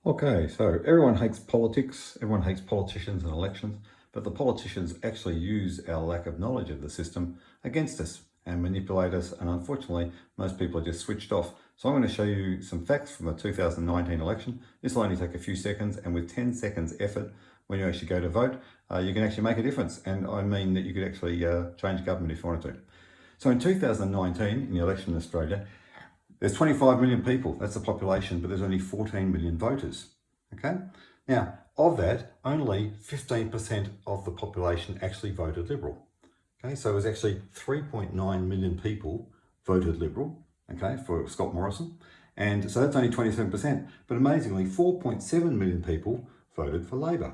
Okay, so everyone hates politics, everyone hates politicians and elections, but the politicians actually use our lack of knowledge of the system against us and manipulate us, and unfortunately, most people are just switched off. So I'm going to show you some facts from the 2019 election. This will only take a few seconds, and with 10 seconds effort, when you actually go to vote, you can actually make a difference. And I mean that you could actually change government if you wanted to. So in 2019, in the election in Australia, there's 25 million people, that's the population, but there's only 14 million voters, okay? Now, of that, only 15% of the population actually voted Liberal, okay? So it was actually 3.9 million people voted Liberal, okay, for Scott Morrison. And so that's only 27%, but amazingly, 4.7 million people voted for Labor.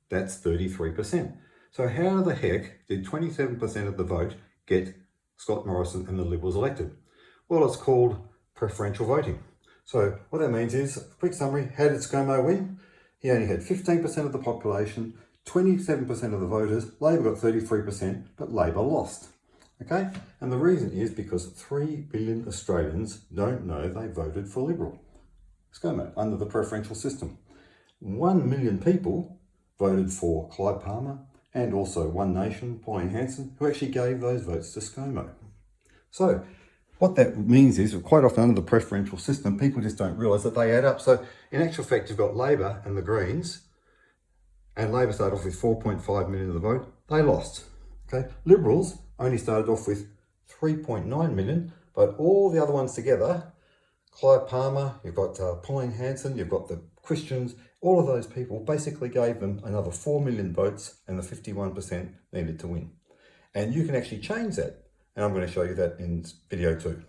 That's 33%. So how the heck did 27% of the vote get Scott Morrison and the Liberals elected? Well, it's called preferential voting. So what that means is, quick summary, how did Scomo win? He only had 15% of the population, 27% of the voters, Labor got 33%, but Labor lost. Okay? And the reason is because 3 billion Australians don't know they voted for Liberal. Scomo, under the preferential system. 1 million people voted for Clive Palmer and also One Nation, Pauline Hanson, who actually gave those votes to Scomo. So what that means is, quite often under the preferential system, people just don't realise that they add up. So in actual fact, you've got Labor and the Greens, and Labor started off with 4.5 million of the vote. They lost. Okay, Liberals only started off with 3.9 million, but all the other ones together, Clive Palmer, you've got Pauline Hanson, you've got the Christians, all of those people basically gave them another 4 million votes, and the 51% needed to win. And you can actually change that. And I'm going to show you that in video 2.